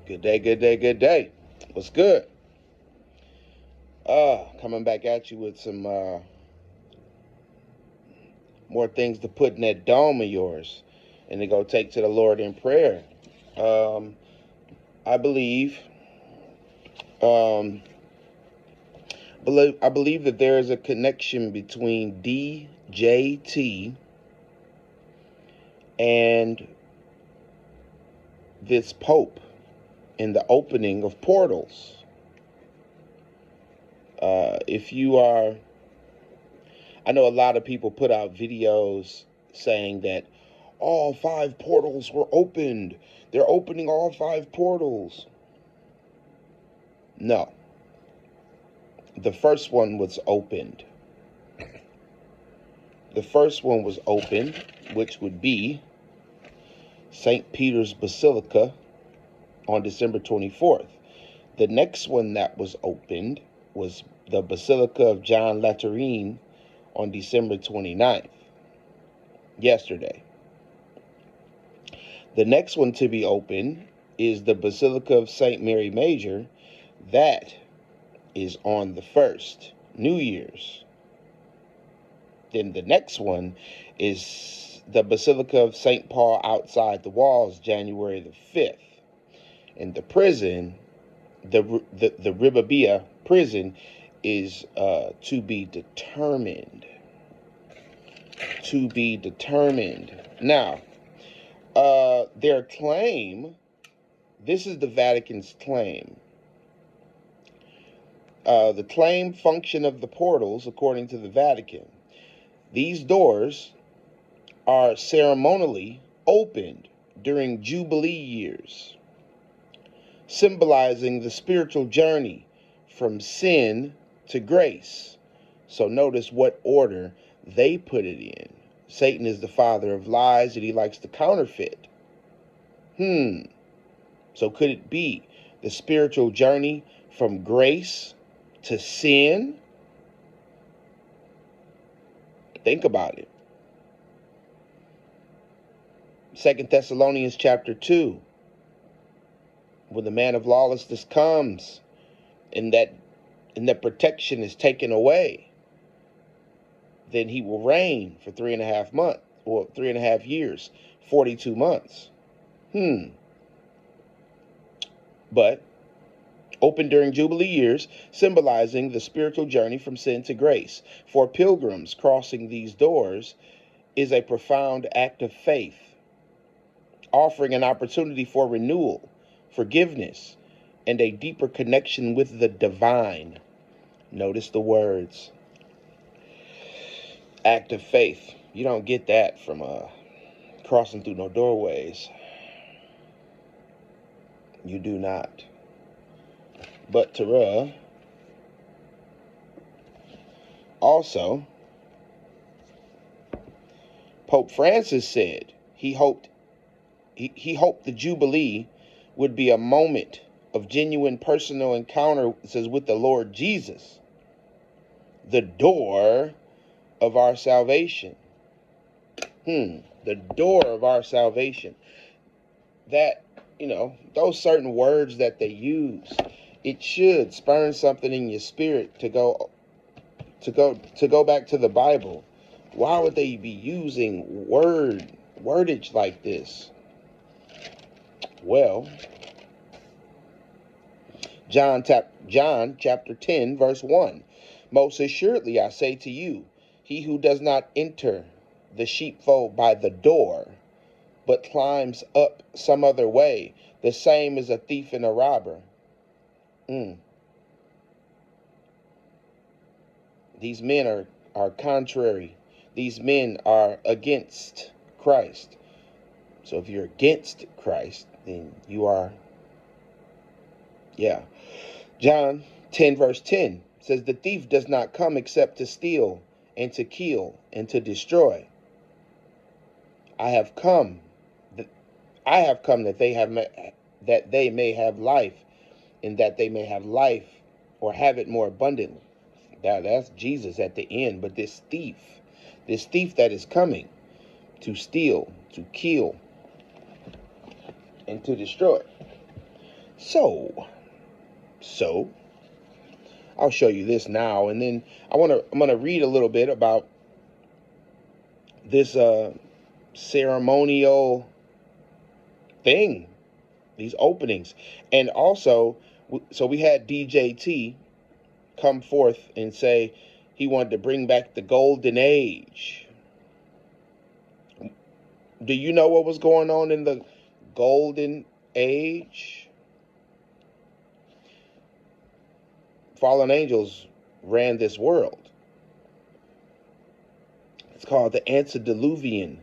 Good day, good day, good day. What's good? Coming back at you with some more things to put in that dome of yours and to go take to the Lord in prayer. I believe that there is a connection between DJT and this Pope in the opening of portals. I know a lot of people put out videos saying that all 5 portals were opened. They're opening all 5 portals. No. The first one was opened. The first one was opened, which would be St. Peter's Basilica on December 24th. The next one that was opened was the Basilica of John Lateran on December 29th, yesterday. The next one to be open is the Basilica of St. Mary Major. That is on the 1st, New Year's. Then the next one is the Basilica of St. Paul outside the walls, January the 5th. And the prison, the Ribabia prison, is to be determined. To be determined. Now, their claim, this is the Vatican's claim. The claim function of the portals, according to the Vatican, these doors are ceremonially opened during Jubilee years, symbolizing the spiritual journey from sin to grace. So notice what order they put it in. Satan is the father of lies and he likes to counterfeit. So could it be the spiritual journey from grace to sin? Think about it. 2 Thessalonians chapter 2. When the man of lawlessness comes and that protection is taken away, then he will reign for 3.5 months, or 3.5 years, 42 months. But open during Jubilee years, symbolizing the spiritual journey from sin to grace. For pilgrims, crossing these doors is a profound act of faith, offering an opportunity for renewal, forgiveness, and a deeper connection with the divine. Notice the words. Act of faith. You don't get that from crossing through no doorways. You do not. But Tara, also, Pope Francis said he hoped the Jubilee would be a moment of genuine personal encounters with the Lord Jesus, the door of our salvation. The door of our salvation. That, those certain words that they use, it should spurn something in your spirit to go back to the Bible. Why would they be using wordage like this? Well, John chapter 10, verse 1. Most assuredly I say to you, he who does not enter the sheepfold by the door, but climbs up some other way, the same is a thief and a robber. These men are contrary. These men are against Christ. So if you're against Christ, then you are, John 10, verse 10 says, the thief does not come except to steal and to kill and to destroy. I have come that they may have life, and that they may have life or have it more abundantly. That's Jesus at the end. But this thief that is coming to steal, to kill, and to destroy. So I'll show you this now, and then I'm gonna read a little bit about this ceremonial thing, these openings. And also, so we had DJT come forth and say he wanted to bring back the golden age. Do you know what was going on in the golden age? Fallen angels ran this world. It's called the antediluvian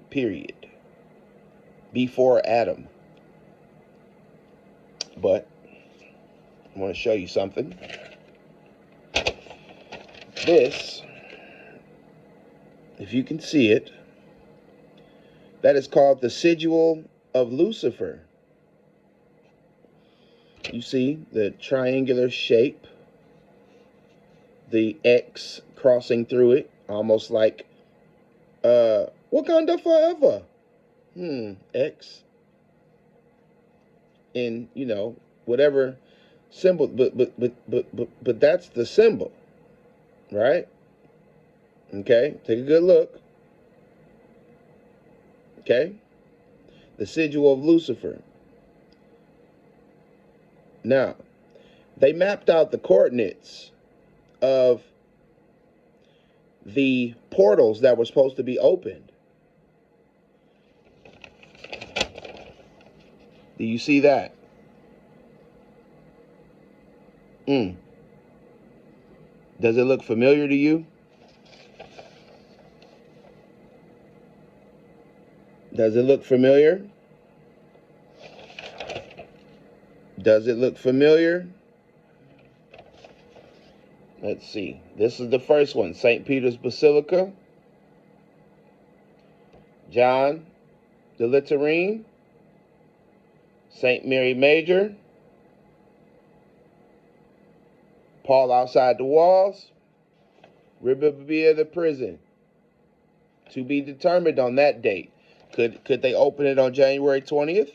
period, before Adam. But I want to show you something. This, if you can see it, that is called the sigil of Lucifer. You see the triangular shape, the X crossing through it, almost like Wakanda forever. X. And whatever symbol, but that's the symbol, right? Okay, take a good look. Okay, the sigil of Lucifer. Now, they mapped out the coordinates of the portals that were supposed to be opened. Do you see that? Does it look familiar to you? Does it look familiar? Does it look familiar? Let's see. This is the first one. St. Peter's Basilica. John the Lateran. St. Mary Major. Paul outside the walls. Ribabia the prison. To be determined on that date. Could they open it on January 20th?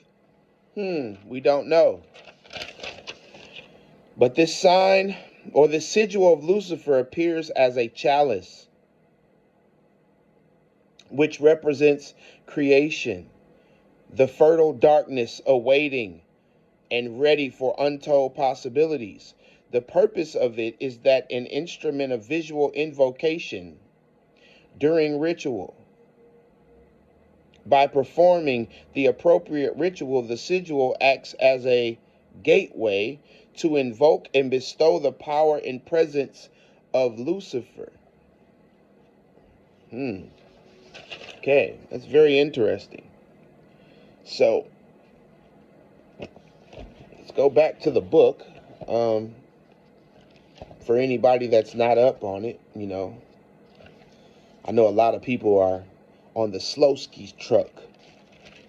We don't know. But this sign, or the sigil of Lucifer, appears as a chalice, which represents creation, the fertile darkness awaiting and ready for untold possibilities. The purpose of it is that an instrument of visual invocation during ritual. By performing the appropriate ritual, the sigil acts as a gateway to invoke and bestow the power and presence of Lucifer. Okay, that's very interesting. So, let's go back to the book. For anybody that's not up on it, I know a lot of people are on the Slowski truck,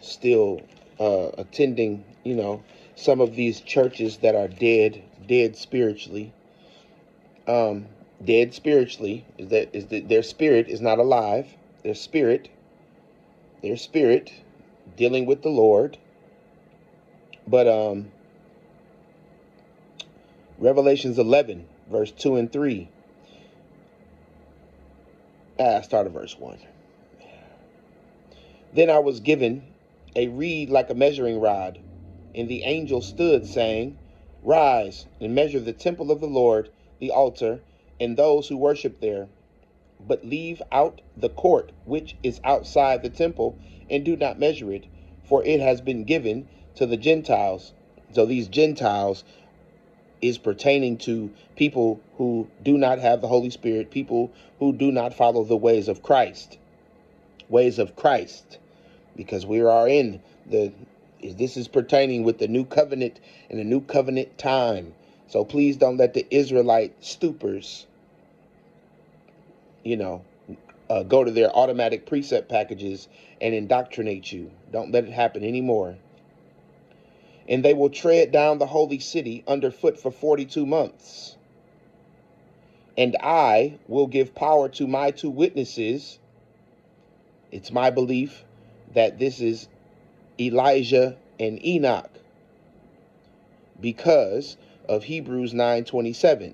still attending, some of these churches that are dead spiritually. Dead spiritually is that their spirit is not alive. Their spirit dealing with the Lord. But Revelations 11, verse 2 and 3. Start at verse 1. Then I was given a reed like a measuring rod, and the angel stood, saying, Rise and measure the temple of the Lord, the altar, and those who worship there. But leave out the court which is outside the temple, and do not measure it, for it has been given to the Gentiles. So these Gentiles is pertaining to people who do not have the Holy Spirit, people who do not follow the ways of Christ. Because we are in this is pertaining with the new covenant and the new covenant time. So please don't let the Israelite stupors, go to their automatic precept packages and indoctrinate you. Don't let it happen anymore. And they will tread down the holy city underfoot for 42 months. And I will give power to my two witnesses. It's my belief that this is Elijah and Enoch. because of Hebrews 9:27.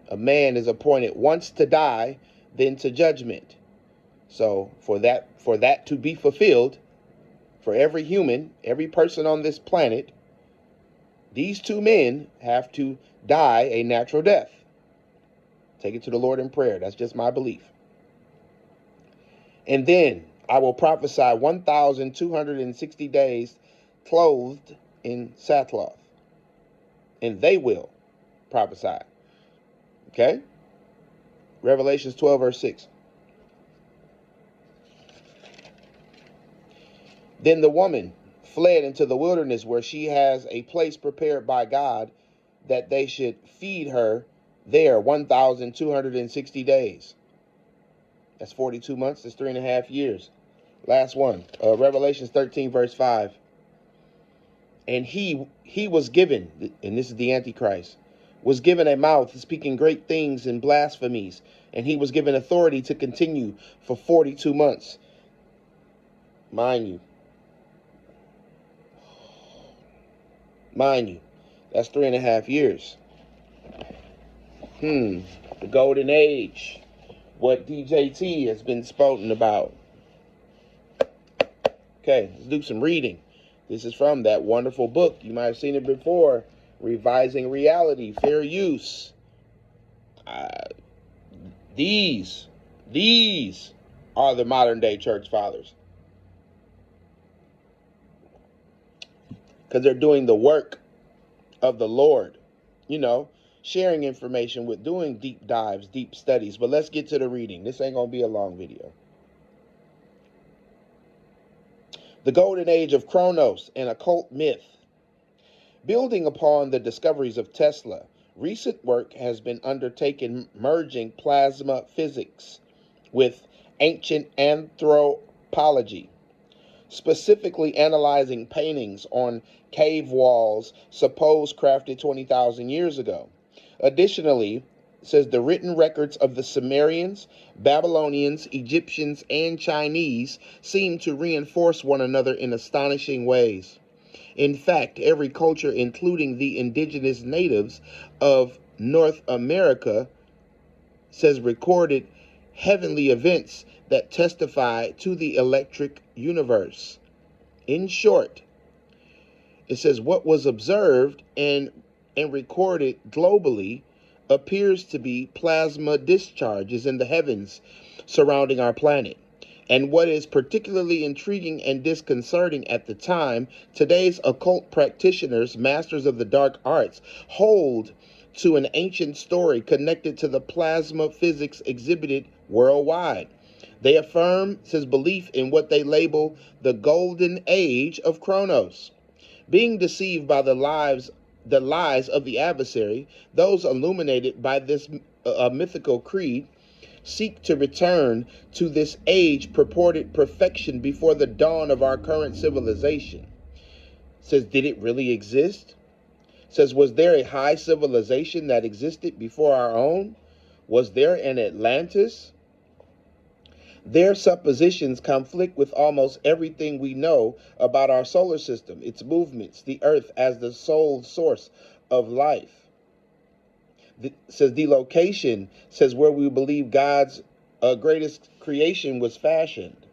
A man is appointed once to die, then to judgment. So for that to be fulfilled, for every human, every person on this planet, these two men have to die a natural death. Take it to the Lord in prayer. That's just my belief. And then I will prophesy 1,260 days clothed in sackcloth. And they will prophesy. Okay? Revelations 12, verse 6. Then the woman fled into the wilderness, where she has a place prepared by God that they should feed her there 1,260 days. That's 42 months. That's 3.5 years. Last one. Revelations 13, verse 5. And he was given, and this is the Antichrist, was given a mouth speaking great things and blasphemies. And he was given authority to continue for 42 months. Mind you, that's 3.5 years. The golden age. What DJT has been spoken about. Okay, let's do some reading. This is from that wonderful book. You might have seen it before. Revising Reality, Fair Use. These are the modern day church fathers. Because they're doing the work of the Lord. You know, sharing information with doing deep dives, deep studies. But let's get to the reading. This ain't going to be a long video. The Golden Age of Chronos, an occult myth. Building upon the discoveries of Tesla, recent work has been undertaken merging plasma physics with ancient anthropology, specifically analyzing paintings on cave walls supposed crafted 20,000 years ago. Additionally, says the written records of the Sumerians, Babylonians, Egyptians, and Chinese seem to reinforce one another in astonishing ways. In fact, every culture, including the indigenous natives of North America, says recorded heavenly events that testify to the electric universe. In short, it says what was observed and recorded globally appears to be plasma discharges in the heavens surrounding our planet. And what is particularly intriguing and disconcerting at the time, today's occult practitioners, masters of the dark arts, hold to an ancient story connected to the plasma physics exhibited worldwide. They affirm, says, belief in what they label the golden age of Chronos. Being deceived by the lies of the adversary, those illuminated by this mythical creed seek to return to this age purported perfection before the dawn of our current civilization. Says, did it really exist? Says, was there a high civilization that existed before our own? Was there an Atlantis? Their suppositions conflict with almost everything we know about our solar system, its movements, the Earth as the sole source of life. Says the location, says where we believe God's greatest creation was fashioned.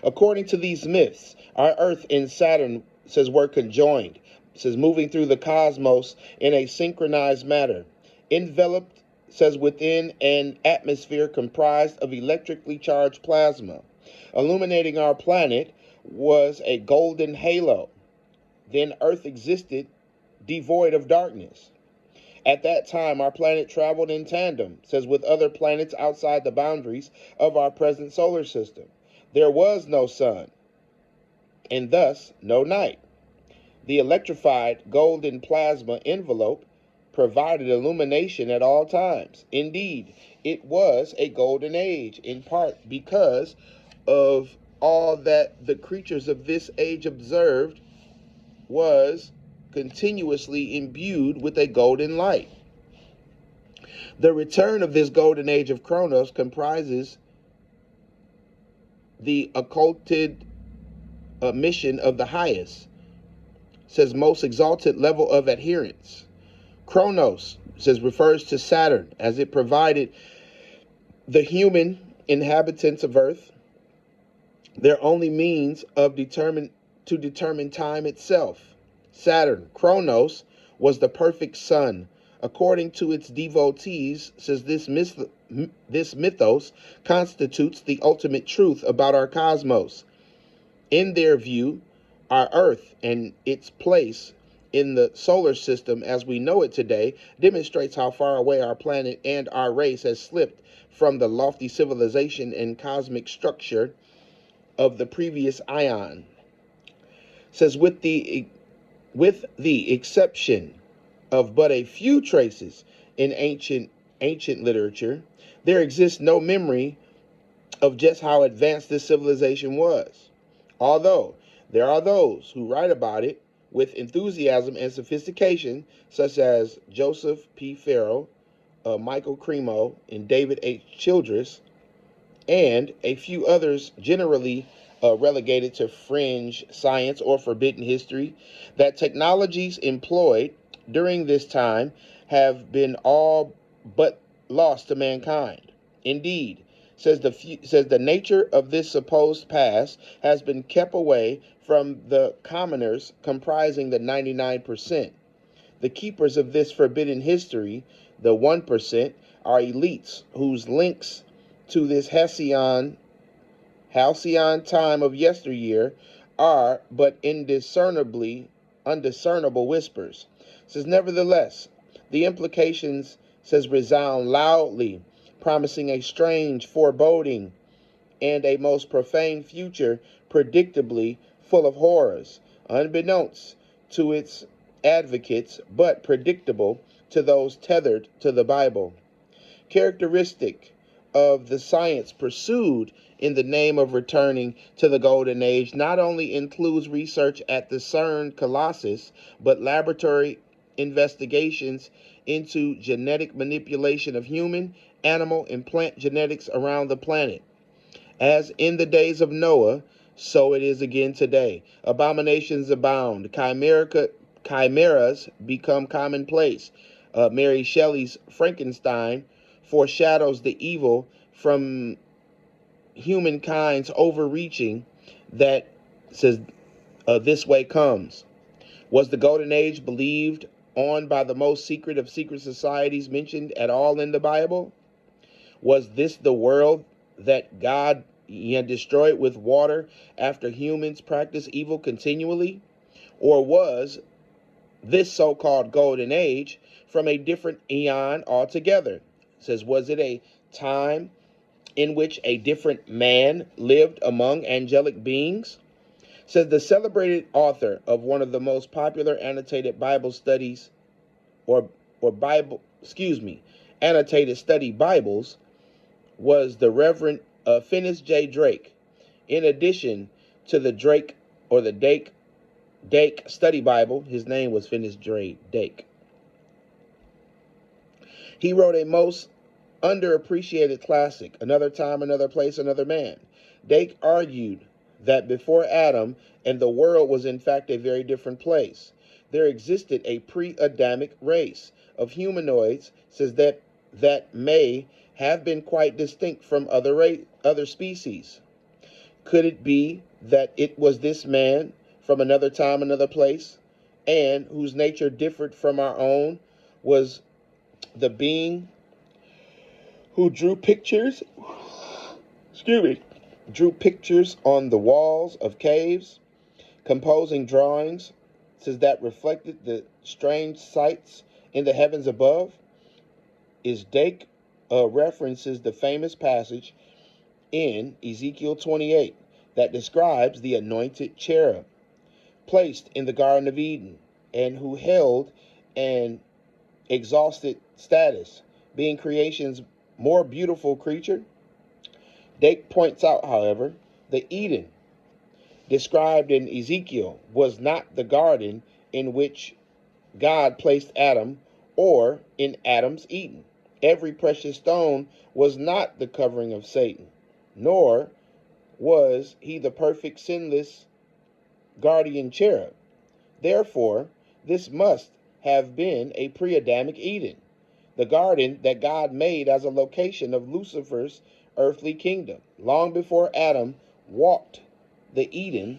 According to these myths, our Earth and Saturn, says, were conjoined, says moving through the cosmos in a synchronized manner, enveloped, says within an atmosphere comprised of electrically charged plasma. Illuminating our planet was a golden halo. Then Earth existed devoid of darkness. At that time, our planet traveled in tandem, says, with other planets outside the boundaries of our present solar system. There was no sun, and thus no night. The electrified golden plasma envelope provided illumination at all times. Indeed, it was a golden age, in part because of all that the creatures of this age observed was continuously imbued with a golden light. The return of this golden age of Chronos comprises the occulted mission of the highest, says most exalted level of adherence. Chronos says refers to Saturn as it provided the human inhabitants of Earth their only means of determine time itself. Saturn, Chronos, was the perfect sun. According to its devotees, says this mythos constitutes the ultimate truth about our cosmos. In their view, our Earth and its place in the solar system as we know it today demonstrates how far away our planet and our race has slipped from the lofty civilization and cosmic structure of the previous ion. Says with the exception of but a few traces in ancient literature, there exists no memory of just how advanced this civilization was. Although there are those who write about it with enthusiasm and sophistication, such as Joseph P. Farrell, Michael Cremo, and David H. Childress, and a few others generally relegated to fringe science or forbidden history, that technologies employed during this time have been all but lost to mankind. Indeed, says the nature of this supposed past has been kept away from the commoners comprising the 99%. The keepers of this forbidden history, the 1%, are elites whose links to this halcyon time of yesteryear are but undiscernible whispers. It says, nevertheless, the implications, says, resound loudly, promising a strange foreboding and a most profane future, predictably full of horrors, unbeknownst to its advocates, but predictable to those tethered to the Bible. Characteristic of the science pursued in the name of returning to the Golden Age not only includes research at the CERN Colossus, but laboratory investigations into genetic manipulation of human, animal, and plant genetics around the planet. As in the days of Noah, so it is again today. Abominations abound. Chimeras become commonplace. Mary Shelley's Frankenstein foreshadows the evil from humankind's overreaching that says this way comes. Was the Golden Age believed on by the most secret of secret societies mentioned at all in the Bible? Was this the world that God destroyed with water after humans practiced evil continually? Or was this so-called Golden Age from a different eon altogether? It says, was it a time in which a different man lived among angelic beings? It says the celebrated author of one of the most popular annotated Bible studies annotated study Bibles was the Reverend Finis J. Drake. In addition to the Drake or the Dake Study Bible, his name was Finis J. Dake. He wrote a most underappreciated classic, Another Time, Another Place, Another Man. Dake argued that before Adam and the world was in fact a very different place. There existed a pre-Adamic race of humanoids, says that may have been quite distinct from other species. Could it be that it was this man from another time, another place, and whose nature differed from our own, was the being who drew pictures on the walls of caves, composing drawings, says that reflected the strange sights in the heavens above? Is Dake references the famous passage in Ezekiel 28 that describes the anointed cherub placed in the Garden of Eden and who held an exhausted status, being creation's more beautiful creature? Dake points out, however, the Eden described in Ezekiel was not the garden in which God placed Adam or in Adam's Eden. Every precious stone was not the covering of Satan, nor was he the perfect, sinless guardian cherub. Therefore, this must have been a pre-Adamic Eden, the garden that God made as a location of Lucifer's earthly kingdom, long before Adam walked the Eden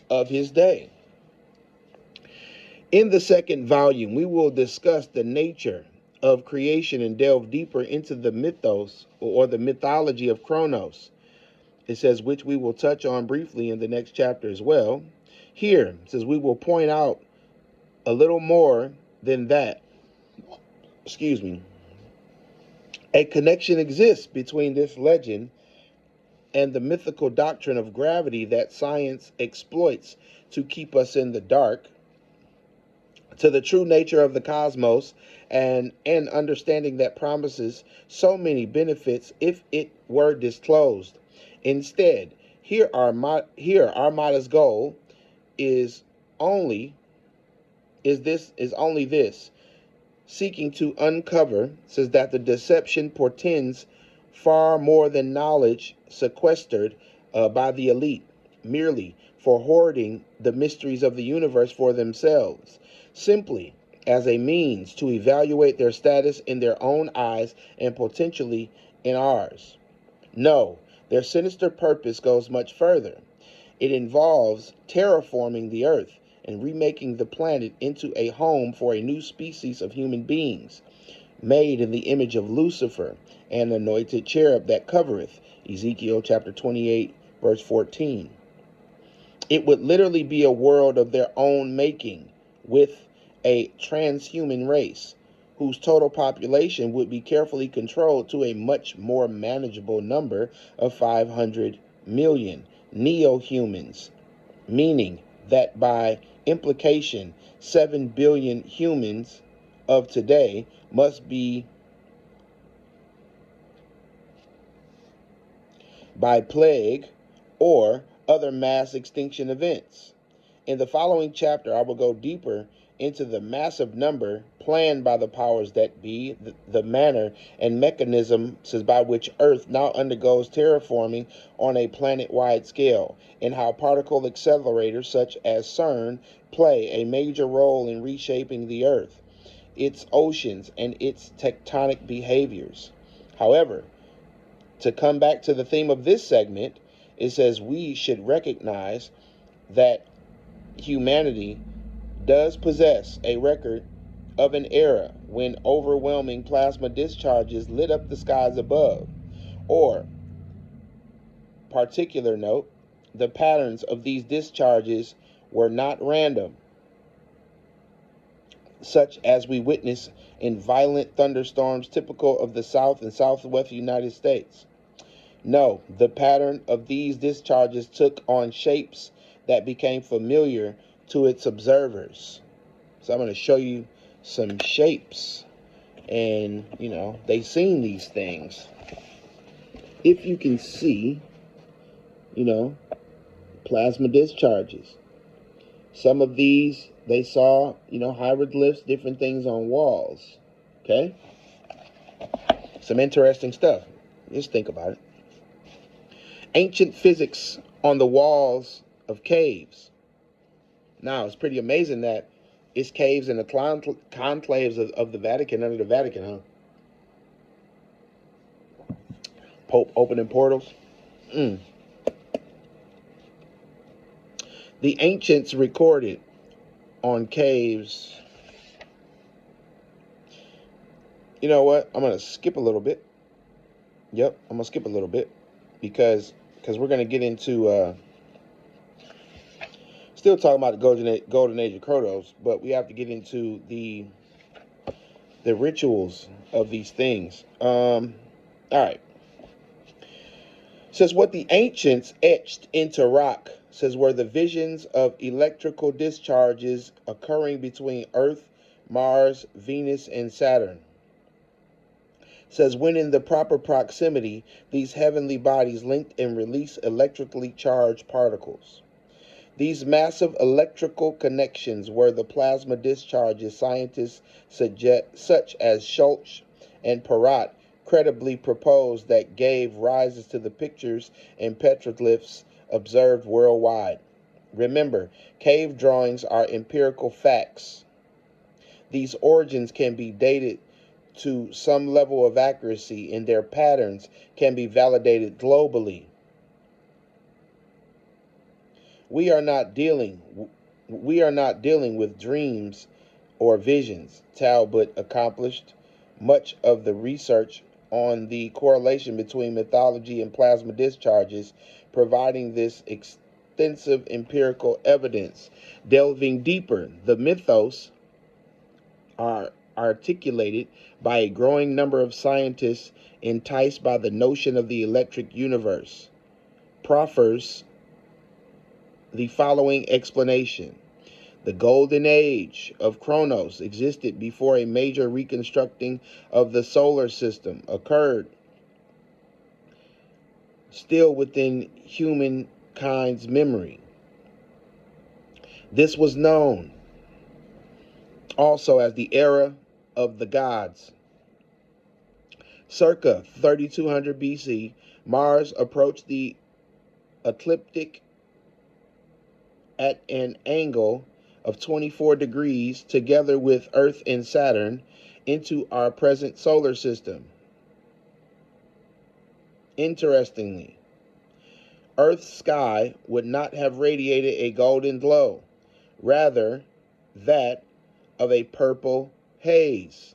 of his day. In the second volume, we will discuss the nature of creation and delve deeper into the mythos or the mythology of Kronos. It says, which we will touch on briefly in the next chapter as well. Here, it says, we will point out a little more than that. Excuse me. A connection exists between this legend and the mythical doctrine of gravity that science exploits to keep us in the dark, to the true nature of the cosmos, and an understanding that promises so many benefits if it were disclosed. Instead, here our modest goal is only this, seeking to uncover, says that the deception portends far more than knowledge sequestered by the elite, merely for hoarding the mysteries of the universe for themselves, simply as a means to evaluate their status in their own eyes and potentially in ours. No, their sinister purpose goes much further. It involves terraforming the earth and remaking the planet into a home for a new species of human beings, made in the image of Lucifer, an anointed cherub that covereth, Ezekiel chapter 28, verse 14. It would literally be a world of their own making, with a transhuman race, whose total population would be carefully controlled to a much more manageable number of 500 million neo-humans, meaning that by implication, 7 billion humans of today must be by plague or other mass extinction events. In the following chapter, I will go deeper into the massive number planned by the powers that be, the manner and mechanisms by which Earth now undergoes terraforming on a planet-wide scale, and how particle accelerators such as CERN play a major role in reshaping the Earth, its oceans, and its tectonic behaviors. However, to come back to the theme of this segment, it says we should recognize that humanity does possess a record of an era when overwhelming plasma discharges lit up the skies above, or, particular note, the patterns of these discharges were not random, such as we witness in violent thunderstorms typical of the South and Southwest United States. No, the pattern of these discharges took on shapes that became familiar to its observers. So I'm going to show you some shapes, and they seen these things. If you can see, plasma discharges. Some of these they saw, hieroglyphs, different things on walls. Okay, some interesting stuff. Just think about it. Ancient physics on the walls of caves. Now, it's pretty amazing that it's caves in the conclaves of the Vatican, under the Vatican, huh? Pope opening portals. The ancients recorded on caves. You know what? I'm going to skip a little bit. Yep, I'm going to skip a little bit because we're going to get into still talking about the golden age of Kronos, but we have to get into the rituals of these things. All right. Says what the ancients etched into rock, says were the visions of electrical discharges occurring between Earth, Mars, Venus, and Saturn. Says when in the proper proximity, these heavenly bodies linked and release electrically charged particles. These massive electrical connections were the plasma discharges scientists such as Schultz and Perrot credibly proposed that gave rise to the pictures and petroglyphs observed worldwide. Remember, cave drawings are empirical facts. These origins can be dated to some level of accuracy, and their patterns can be validated globally. We are not dealing with dreams or visions. Talbot accomplished much of the research on the correlation between mythology and plasma discharges, providing this extensive empirical evidence. Delving deeper, the mythos are articulated by a growing number of scientists enticed by the notion of the electric universe. Proffers the following explanation. The golden age of Chronos existed before a major reconstructing of the solar system occurred, still within humankind's memory. This was known also as the era of the gods. Circa 3200 BC, Mars approached the ecliptic at an angle of 24 degrees together with Earth and Saturn into our present solar system. Interestingly, Earth's sky would not have radiated a golden glow, rather that of a purple haze.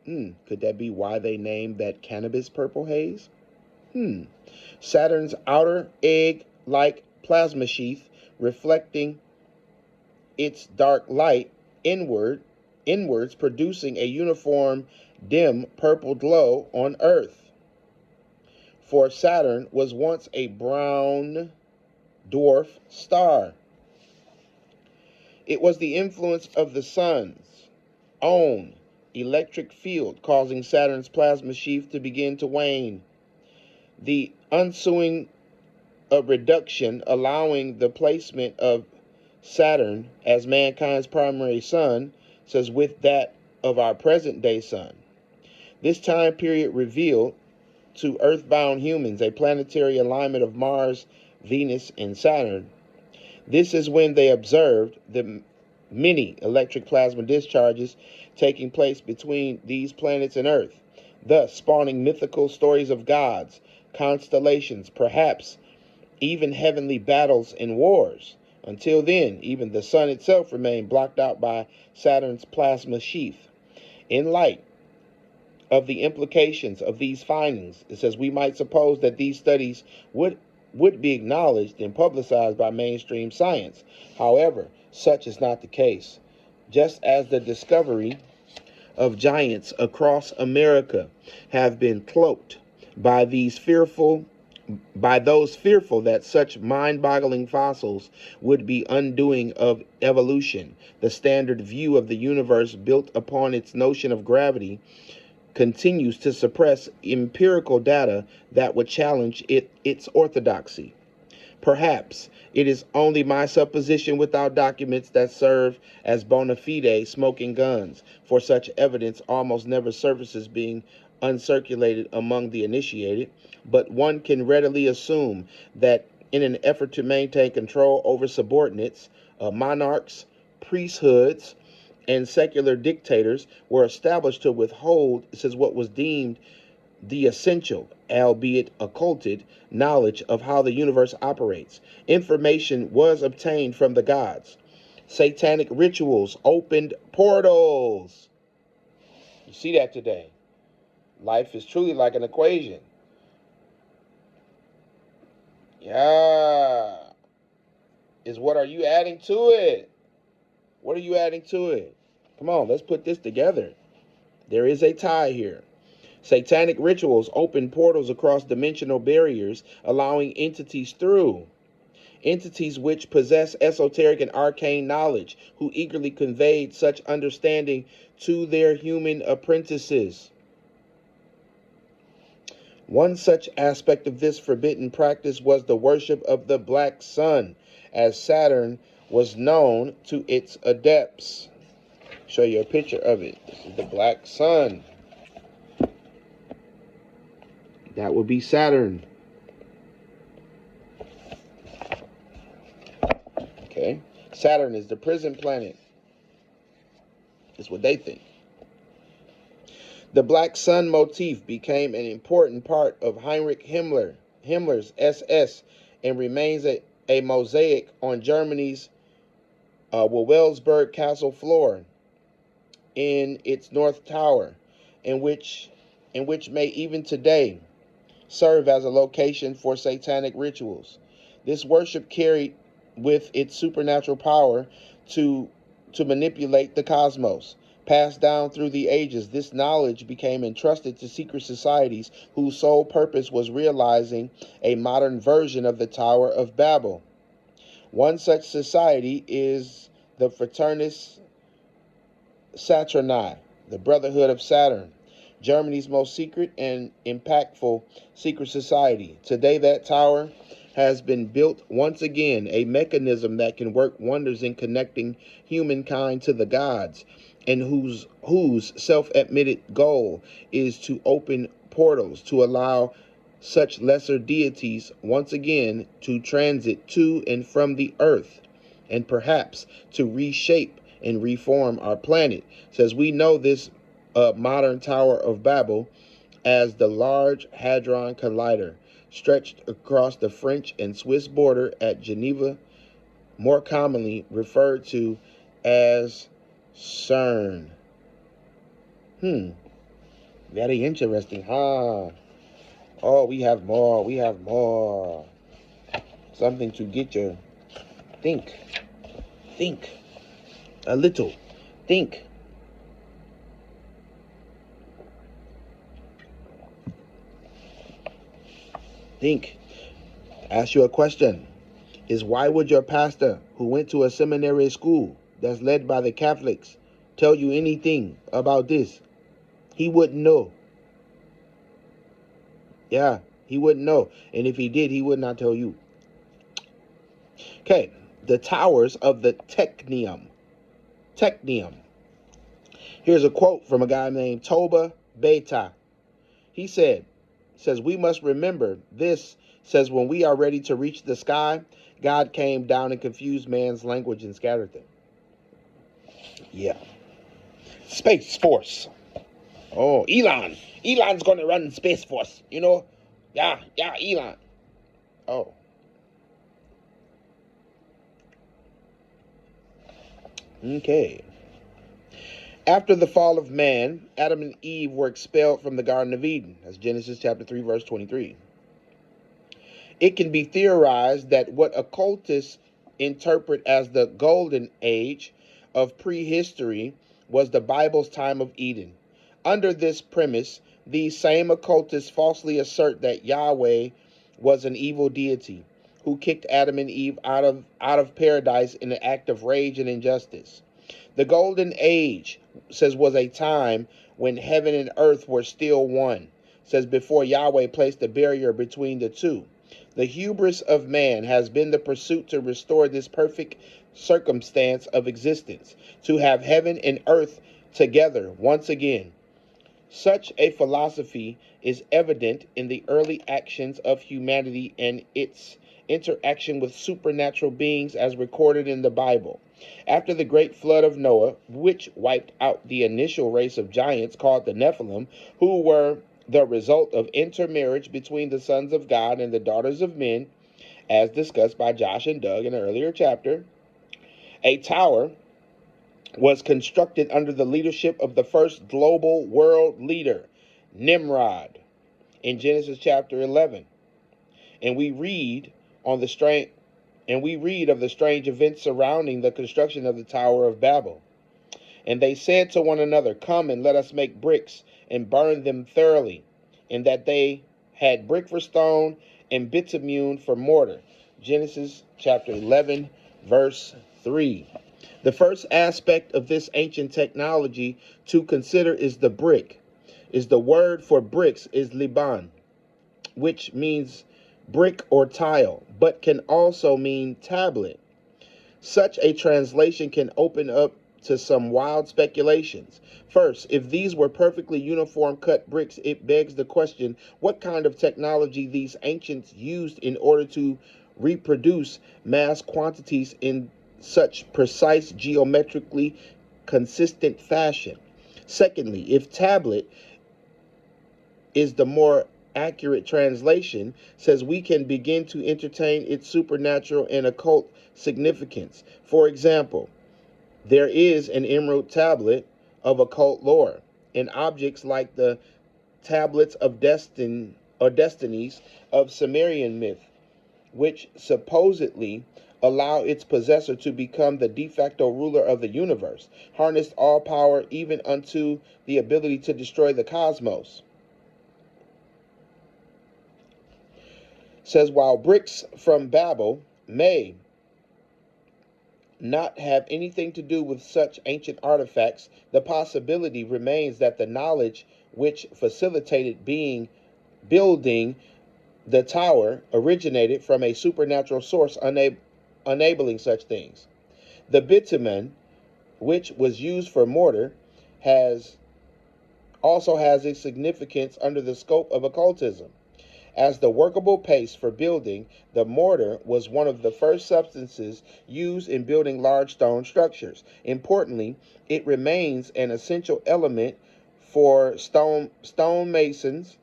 Could that be why they named that cannabis purple haze? Saturn's outer egg-like plasma sheath reflecting its dark light inwards, producing a uniform, dim purple glow on Earth. For Saturn was once a brown dwarf star. It was the influence of the sun's own electric field causing Saturn's plasma sheath to begin to wane. The ensuing reduction, allowing the placement of Saturn as mankind's primary sun, says with that of our present-day sun. This time period revealed to earthbound humans a planetary alignment of Mars, Venus, and Saturn. This is when they observed the many electric plasma discharges taking place between these planets and Earth, thus spawning mythical stories of gods, constellations, perhaps even heavenly battles and wars. Until then, even the sun itself remained blocked out by Saturn's plasma sheath. In light of the implications of these findings, it says we might suppose that these studies would be acknowledged and publicized by mainstream science. However, such is not the case. Just as the discovery of giants across America have been cloaked by those fearful that such mind-boggling fossils would be undoing of evolution, the standard view of the universe built upon its notion of gravity continues to suppress empirical data that would challenge its orthodoxy. Perhaps it is only my supposition without documents that serve as bona fide smoking guns, for such evidence almost never surfaces being uncirculated among the initiated, but one can readily assume that in an effort to maintain control over subordinates, monarchs, priesthoods, and secular dictators were established to withhold, says, what was deemed the essential, albeit occulted, knowledge of how the universe operates. Information was obtained from the gods. Satanic rituals opened portals. You see that today. Life is truly like an equation. Yeah. What are you adding to it? What are you adding to it? Come on, let's put this together. There is a tie here. Satanic rituals open portals across dimensional barriers, allowing entities through. Entities which possess esoteric and arcane knowledge, who eagerly conveyed such understanding to their human apprentices. One such aspect of this forbidden practice was the worship of the black sun, as Saturn was known to its adepts. Show you a picture of it. This is the black sun. That would be Saturn. Saturn is the prison planet. Is what they think. The black sun motif became an important part of Heinrich Himmler's SS and remains a mosaic on Germany's Wewelsburg Castle floor in its North Tower, in which may even today serve as a location for satanic rituals. This worship carried with its supernatural power to manipulate the cosmos. Passed down through the ages, this knowledge became entrusted to secret societies whose sole purpose was realizing a modern version of the Tower of Babel. One such society is the Fraternis Saturni, the Brotherhood of Saturn, Germany's most secret and impactful secret society. Today, that tower has been built once again, a mechanism that can work wonders in connecting humankind to the gods, and whose self-admitted goal is to open portals to allow such lesser deities once again to transit to and from the earth, and perhaps to reshape and reform our planet. Says we know this modern Tower of Babel as the Large Hadron Collider, stretched across the French and Swiss border at Geneva, more commonly referred to as CERN. Very interesting, huh? Oh, we have more. Something to get you think a little, think. Ask you a question. Is why would your pastor, who went to a seminary school that's led by the Catholics, tell you anything about this? He wouldn't know. Yeah, he wouldn't know. And if he did, he would not tell you. Okay, the towers of the Technium. Here's a quote from a guy named Toba Beta. He says, we must remember this, says, when we are ready to reach the sky, God came down and confused man's language and scattered them. Yeah. Space Force. Oh, Elon. Elon's going to run Space Force, you know? Yeah, Elon. Oh. Okay. After the fall of man, Adam and Eve were expelled from the Garden of Eden. That's Genesis chapter 3, verse 23. It can be theorized that what occultists interpret as the golden age of prehistory was the Bible's time of Eden. Under this premise, these same occultists falsely assert that Yahweh was an evil deity who kicked Adam and Eve out of paradise in an act of rage and injustice. The golden age, says, was a time when heaven and earth were still one, says, before Yahweh placed a barrier between the two. The hubris of man has been the pursuit to restore this perfect circumstance of existence, to have heaven and earth together once again. Such a philosophy is evident in the early actions of humanity and its interaction with supernatural beings as recorded in the Bible. After the great flood of Noah, which wiped out the initial race of giants called the Nephilim, who were the result of intermarriage between the sons of God and the daughters of men, as discussed by Josh and Doug in an earlier chapter, a tower was constructed under the leadership of the first global world leader, Nimrod, in Genesis chapter 11. And we read of the strange events surrounding the construction of the Tower of Babel. And they said to one another, come and let us make bricks and burn them thoroughly. And that they had brick for stone and bitumen for mortar. Genesis chapter 11, verse 3. The first aspect of this ancient technology to consider is the brick. The word for bricks is liban, which means brick or tile, but can also mean tablet. Such a translation can open up to some wild speculations. First, if these were perfectly uniform cut bricks, it begs the question what kind of technology these ancients used in order to reproduce mass quantities in such precise, geometrically consistent fashion. Secondly, if tablet is the more accurate translation, says we can begin to entertain its supernatural and occult significance. For example, there is an emerald tablet of occult lore, and objects like the tablets of destinies of Sumerian myth, which supposedly allow its possessor to become the de facto ruler of the universe, harnessed all power even unto the ability to destroy the cosmos. Says while bricks from Babel may not have anything to do with such ancient artifacts, the possibility remains that the knowledge which facilitated building the tower originated from a supernatural source enabling such things. The bitumen, which was used for mortar, also has a significance under the scope of occultism. As the workable paste for building, the mortar was one of the first substances used in building large stone structures. Importantly, it remains an essential element for stonemasons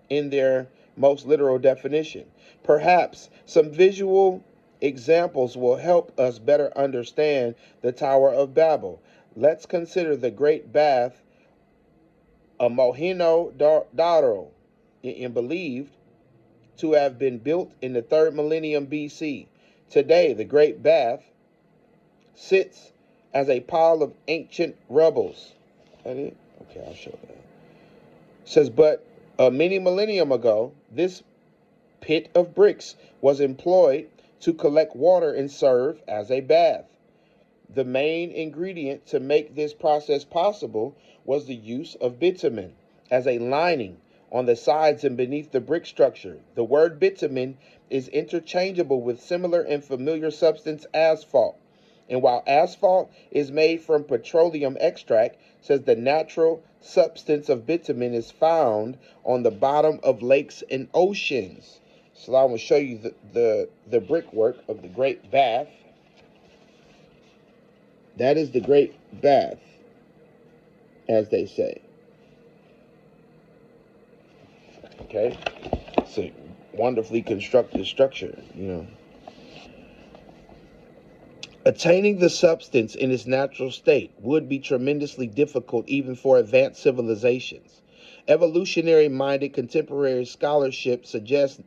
in their most literal definition. Perhaps some visual examples will help us better understand the Tower of Babel. Let's consider the Great Bath of Mohenjo-Daro, and believed to have been built in the 3rd millennium BC. Today, the Great Bath sits as a pile of ancient rubbles. That it? Okay, I'll show that. It says, but many millennium ago, this pit of bricks was employed to collect water and serve as a bath. The main ingredient to make this process possible was the use of bitumen as a lining on the sides and beneath the brick structure. The word bitumen is interchangeable with similar and familiar substance asphalt. And while asphalt is made from petroleum extract, says the natural substance of bitumen is found on the bottom of lakes and oceans. So I will show you the brickwork of the Great Bath. That is the Great Bath, as they say. Okay? It's a wonderfully constructed structure, Attaining the substance in its natural state would be tremendously difficult even for advanced civilizations. Evolutionary-minded contemporary scholarship suggests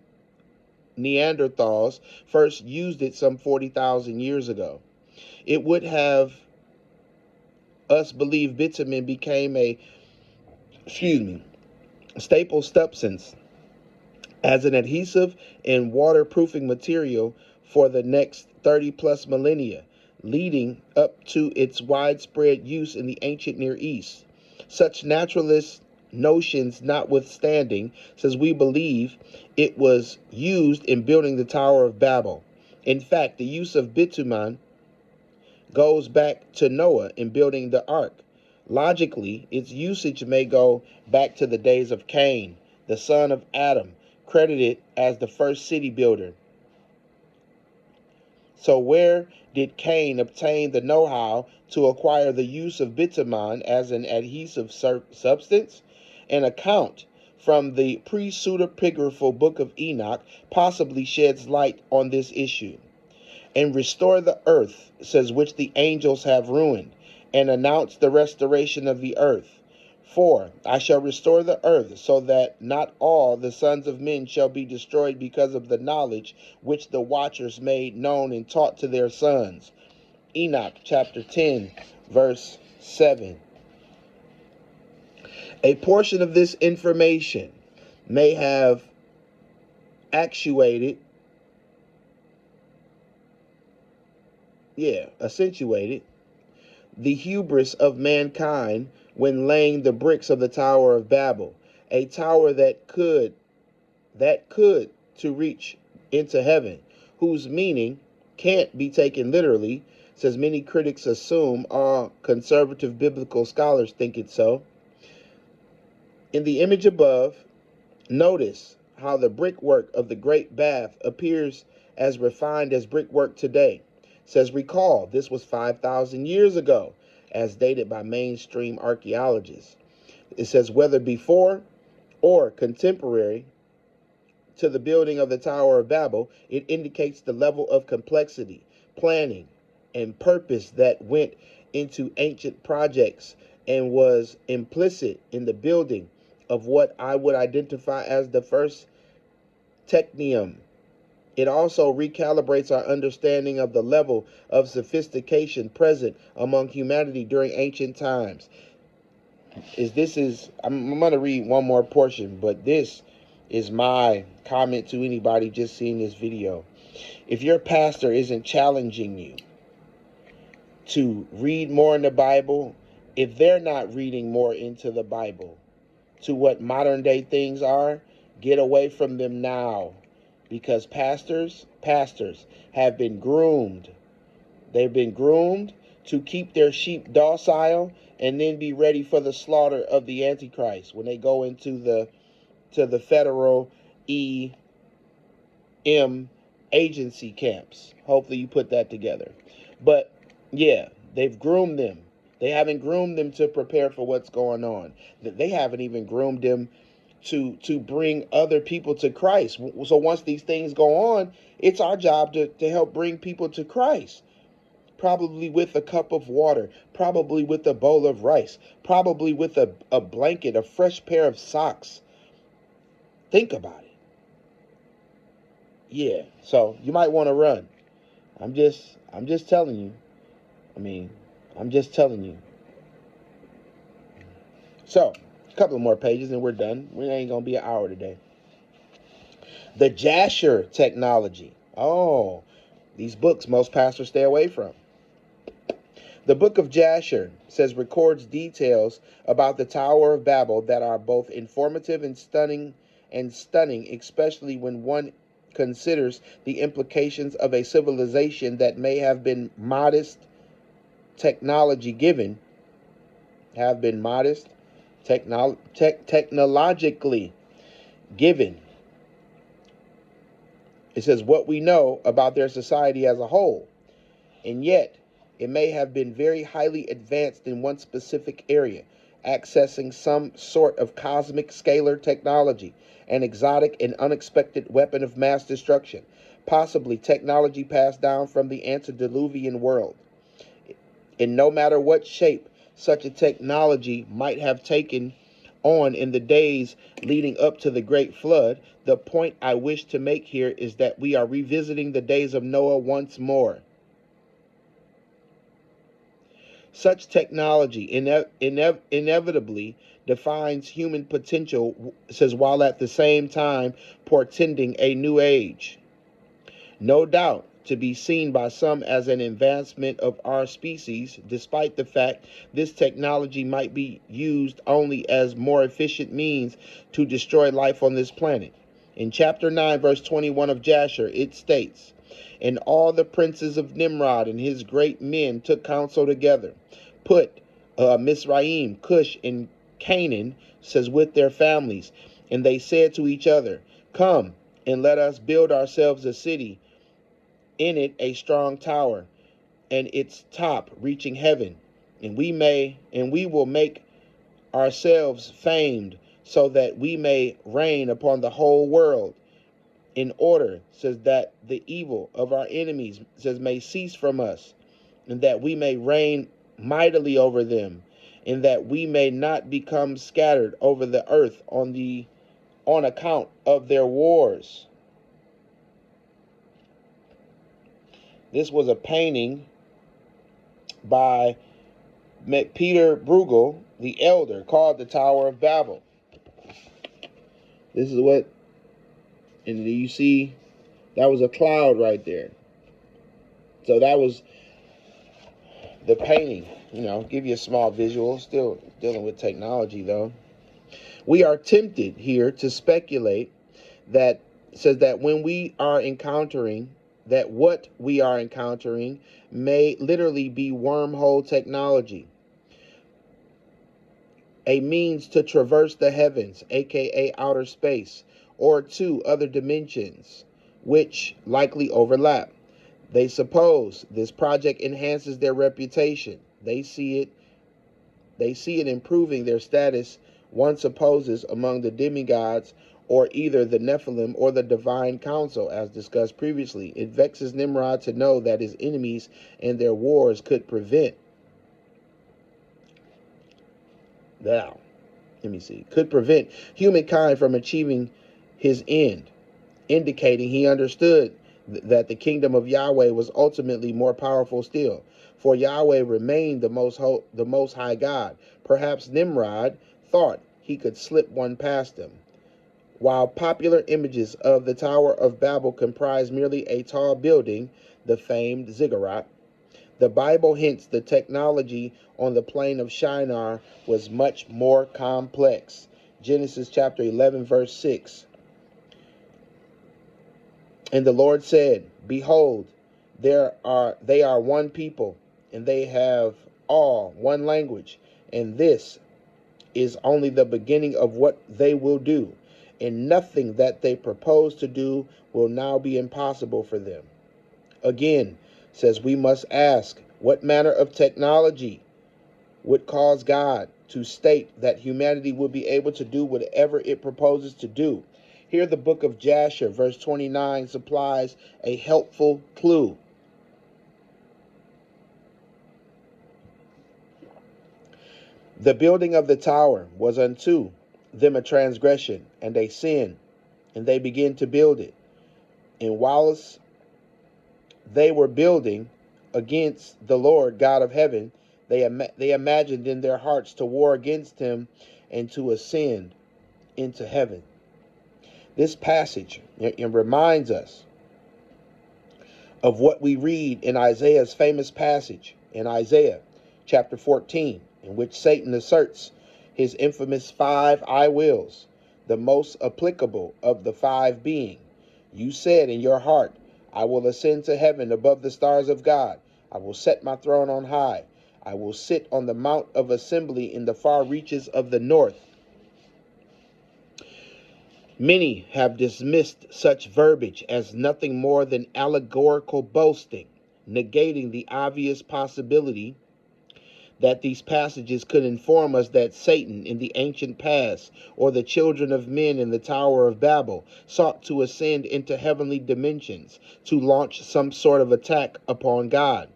Neanderthals first used it some 40,000 years ago. It would have us believe bitumen became a staple substance as an adhesive and waterproofing material for the next 30 plus millennia, leading up to its widespread use in the ancient Near East. Such naturalist notions notwithstanding, says we believe it was used in building the Tower of Babel. In fact, the use of bitumen goes back to Noah in building the ark. Logically, its usage may go back to the days of Cain, the son of Adam, credited as the first city builder. So where did Cain obtain the know-how to acquire the use of bitumen as an adhesive substance? An account from the pre-pseudepigraphal Book of Enoch possibly sheds light on this issue. And restore the earth, says, which the angels have ruined, and announce the restoration of the earth. For I shall restore the earth, so that not all the sons of men shall be destroyed because of the knowledge which the watchers made known and taught to their sons. Enoch chapter 10, verse 7. A portion of this information may have accentuated the hubris of mankind when laying the bricks of the Tower of Babel, a tower that could to reach into heaven, whose meaning can't be taken literally, says many critics assume. All conservative biblical scholars think it so. In the image above, notice how the brickwork of the Great Bath appears as refined as brickwork today. says, recall, this was 5,000 years ago, as dated by mainstream archaeologists. It says, whether before or contemporary to the building of the Tower of Babel, it indicates the level of complexity, planning, and purpose that went into ancient projects and was implicit in the building of what I would identify as the first technium. It also recalibrates our understanding of the level of sophistication present among humanity during ancient times. I'm going to read one more portion, but this is my comment to anybody just seeing this video. If your pastor isn't challenging you to read more in the Bible, if they're not reading more into the Bible to what modern day things are, get away from them now, because pastors have been groomed. They've been groomed to keep their sheep docile and then be ready for the slaughter of the Antichrist when they go into the federal agency camps. Hopefully you put that together. But yeah, they've groomed them. They haven't groomed them to prepare for what's going on. They haven't even groomed them to bring other people to Christ. So once these things go on, it's our job to help bring people to Christ. Probably with a cup of water, probably with a bowl of rice, probably with a blanket, a fresh pair of socks. Think about it. Yeah, so you might want to run. I'm just telling you. I'm just telling you. So, a couple more pages and we're done. We ain't going to be an hour today. The Jasher technology. Oh, these books most pastors stay away from. The book of Jasher records details about the Tower of Babel that are both informative and stunning, especially when one considers the implications of a civilization that may have been technologically given. It says what we know about their society as a whole, and yet it may have been very highly advanced in one specific area, accessing some sort of cosmic scalar technology, an exotic and unexpected weapon of mass destruction, possibly technology passed down from the antediluvian world. In no matter what shape such a technology might have taken on in the days leading up to the Great Flood, the point I wish to make here is that we are revisiting the days of Noah once more. Such technology inevitably defines human potential, while at the same time portending a new age. No doubt to be seen by some as an advancement of our species, despite the fact this technology might be used only as more efficient means to destroy life on this planet. In chapter 9, verse 21 of Jasher, it states, and all the princes of Nimrod and his great men took counsel together, put Mizraim, Cush, and Canaan, with their families, and they said to each other, come, and let us build ourselves a city, in it a strong tower, and its top reaching heaven, and we will make ourselves famed, so that we may reign upon the whole world, in order, that the evil of our enemies, may cease from us, and that we may reign mightily over them, and that we may not become scattered over the earth on account of their wars. This was a painting by Peter Bruegel, the elder, called the Tower of Babel. This is what, and you see, that was a cloud right there. So that was the painting. Give you a small visual. Still dealing with technology, though. We are tempted here to speculate that when we are encountering, that what we are encountering may literally be wormhole technology, a means to traverse the heavens, aka outer space, or to other dimensions, which likely overlap. They suppose this project enhances their reputation. They see it improving their status, one supposes, among the demigods, or either the Nephilim or the divine council, as discussed previously. It vexes Nimrod to know that his enemies and their wars could prevent humankind from achieving his end, indicating he understood that the kingdom of Yahweh was ultimately more powerful still. For Yahweh remained the most high God. Perhaps Nimrod thought he could slip one past him. While popular images of the Tower of Babel comprise merely a tall building, the famed ziggurat, the Bible hints the technology on the plain of Shinar was much more complex. Genesis chapter 11, verse 6. And the Lord said, Behold, they are one people, and they have all one language, and this is only the beginning of what they will do, and nothing that they propose to do will now be impossible for them. Again, says we must ask, what manner of technology would cause God to state that humanity would be able to do whatever it proposes to do? Here the book of Jasher, verse 29, supplies a helpful clue. The building of the tower was unto them a transgression and a sin, and they began to build it. And whilst they were building against the Lord God of heaven, they imagined in their hearts to war against him and to ascend into heaven. This passage, it reminds us of what we read in Isaiah's famous passage in Isaiah chapter 14, in which Satan asserts his infamous 5 I wills, the most applicable of the 5 being, you said in your heart, I will ascend to heaven above the stars of God. I will set my throne on high. I will sit on the mount of assembly in the far reaches of the north. Many have dismissed such verbiage as nothing more than allegorical boasting, negating the obvious possibility that these passages could inform us that Satan in the ancient past, or the children of men in the Tower of Babel, sought to ascend into heavenly dimensions to launch some sort of attack upon God.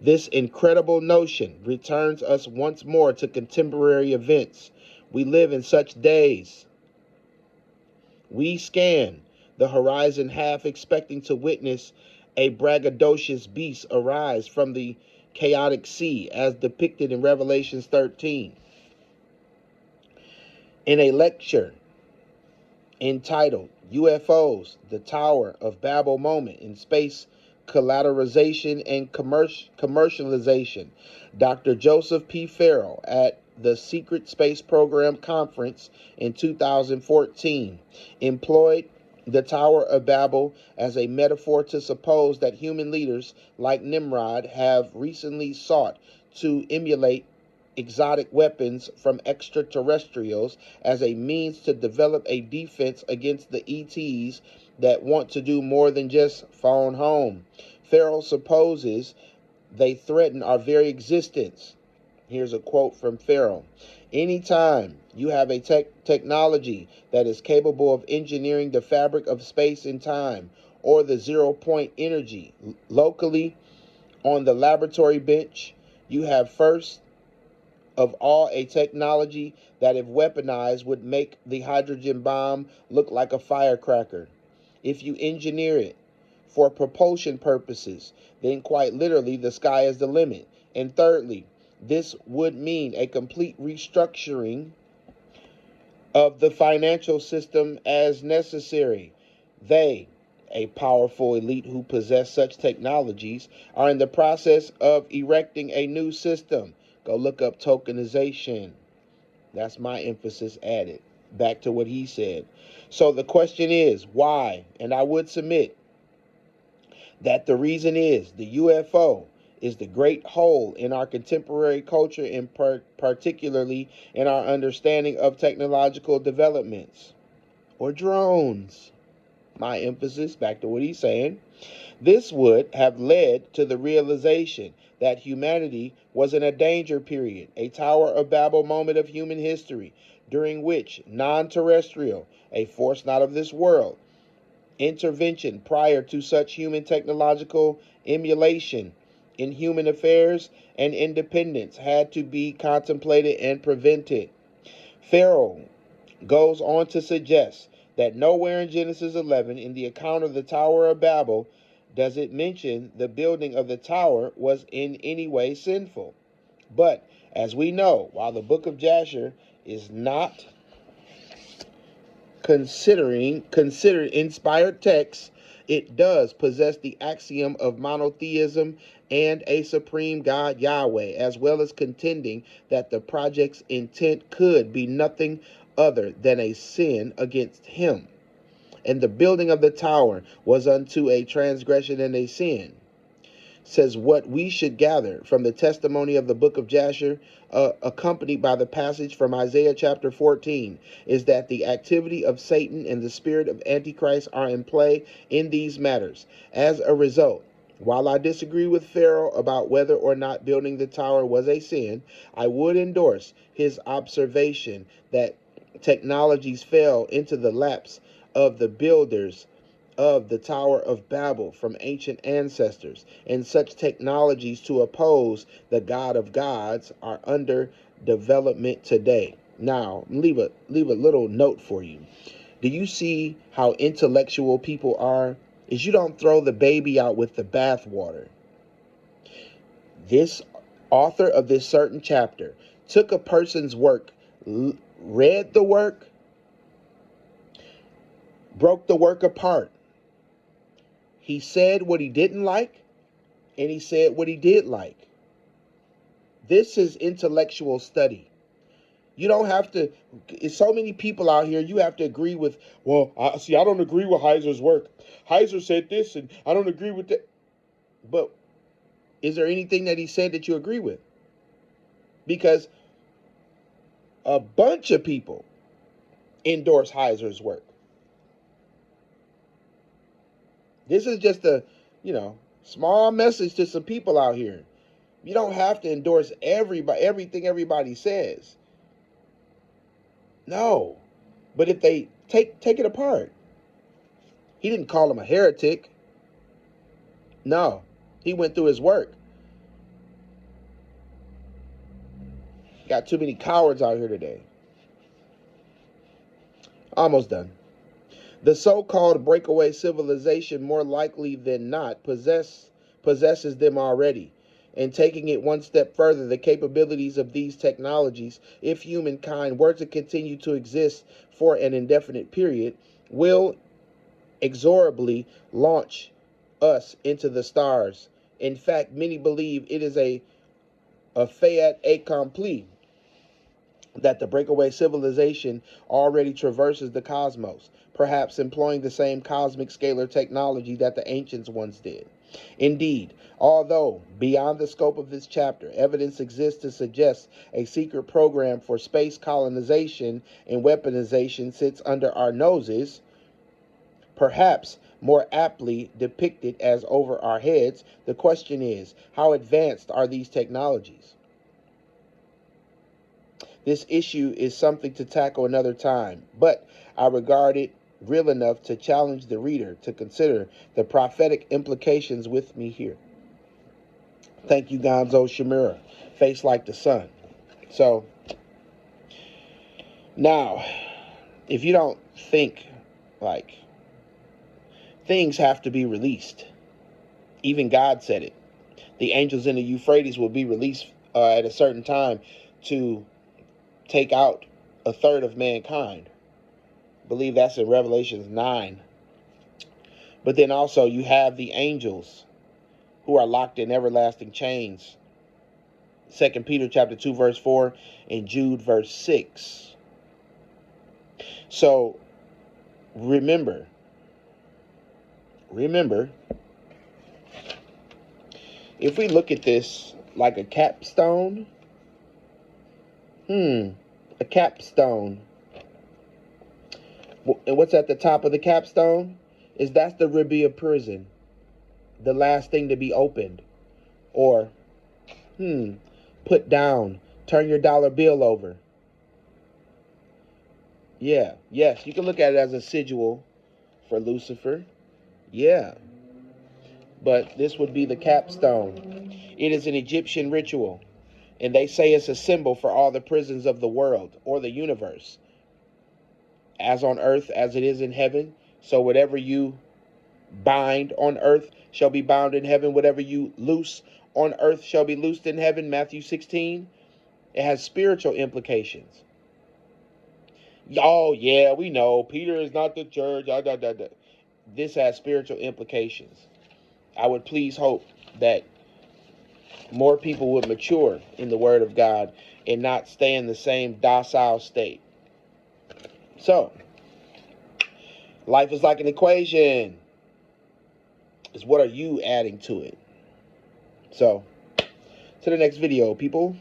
This incredible notion returns us once more to contemporary events. We live in such days. We scan the horizon half expecting to witness a braggadocious beast arise from the chaotic sea as depicted in Revelation 13. In a lecture entitled UFOs, the Tower of Babel Moment in Space Collateralization and Commercialization, Dr. Joseph P. Farrell at the Secret Space Program Conference in 2014 employed the Tower of Babel as a metaphor to suppose that human leaders like Nimrod have recently sought to emulate exotic weapons from extraterrestrials as a means to develop a defense against the ETs that want to do more than just phone home. Farrell supposes they threaten our very existence. Here's a quote from Farrell. Anytime you have a technology that is capable of engineering the fabric of space and time, or the zero-point energy locally on the laboratory bench, you have first of all a technology that, if weaponized, would make the hydrogen bomb look like a firecracker. If you engineer it for propulsion purposes, then quite literally the sky is the limit. And thirdly, this would mean a complete restructuring of the financial system as necessary. They, a powerful elite who possess such technologies, are in the process of erecting a new system. Go look up tokenization. That's my emphasis added. Back to what he said. So the question is, why? And I would submit that the reason is the UFO is the great hole in our contemporary culture, and particularly in our understanding of technological developments. Or drones. my emphasis, back to what he's saying, this would have led to the realization that humanity was in a danger period, a Tower of Babel moment of human history, during which non-terrestrial, a force not of this world, intervention prior to such human technological emulation in human affairs and independence had to be contemplated and prevented. Pharaoh goes on to suggest that nowhere in Genesis 11 in the account of the Tower of Babel does it mention the building of the tower was in any way sinful. But as we know, while the book of Jasher is not considered inspired text, it does possess the axiom of monotheism and a supreme God Yahweh, as well as contending that the project's intent could be nothing other than a sin against him. And the building of the tower was unto a transgression and a sin. Says what we should gather from the testimony of the book of Jasher, accompanied by the passage from Isaiah chapter 14, is that the activity of Satan and the spirit of Antichrist are in play in these matters. As a result, while I disagree with Pharaoh about whether or not building the tower was a sin, I would endorse his observation that technologies fell into the laps of the builders of the Tower of Babel from ancient ancestors, and such technologies to oppose the God of gods are under development today. Now, leave a little note for you. Do you see how intellectual people are? Is you don't throw the baby out with the bathwater. This author of this certain chapter took a person's work, read the work, broke the work apart. He said what he didn't like, and he said what he did like. This is intellectual study. You don't have to, it's so many people out here, you have to agree with, well, I don't agree with Heiser's work. Heiser said this, and I don't agree with that. But is there anything that he said that you agree with? Because a bunch of people endorse Heiser's work. This is just a, small message to some people out here. You don't have to endorse everything everybody says. No. But if they take it apart. He didn't call him a heretic. No. He went through his work. Got too many cowards out here today. Almost done. The so-called breakaway civilization more likely than not possesses them already. And taking it one step further, the capabilities of these technologies, if humankind were to continue to exist for an indefinite period, will inexorably launch us into the stars. In fact, many believe it is a fait accompli that the breakaway civilization already traverses the cosmos, perhaps employing the same cosmic scalar technology that the ancients once did. Indeed, although beyond the scope of this chapter, evidence exists to suggest a secret program for space colonization and weaponization sits under our noses, perhaps more aptly depicted as over our heads, the question is, how advanced are these technologies? This issue is something to tackle another time, but I regard it real enough to challenge the reader to consider the prophetic implications with me here. Thank you, Gonzo Shamira. Face like the sun. So, now, if you don't think like things have to be released, even God said it. The angels in the Euphrates will be released at a certain time to take out a third of mankind. I believe that's in Revelations 9. But then also you have the angels who are locked in everlasting chains. 2 Peter chapter 2 verse 4 and Jude verse 6. So remember, if we look at this like a capstone, a capstone. And what's at the top of the capstone? Is that's the Ribia prison, the last thing to be opened? Or, put down, turn your dollar bill over. Yeah, yes, you can look at it as a sigil for Lucifer. Yeah, but this would be the capstone. It is an Egyptian ritual, and they say it's a symbol for all the prisons of the world or the universe. As on earth as it is in heaven, so whatever you bind on earth shall be bound in heaven. Whatever you loose on earth shall be loosed in heaven. Matthew 16. It has spiritual implications. Oh, yeah, we know. Peter is not the church. This has spiritual implications. I would please hope that more people would mature in the Word of God and not stay in the same docile state. So, life is like an equation. It's what are you adding to it? So, to the next video, people.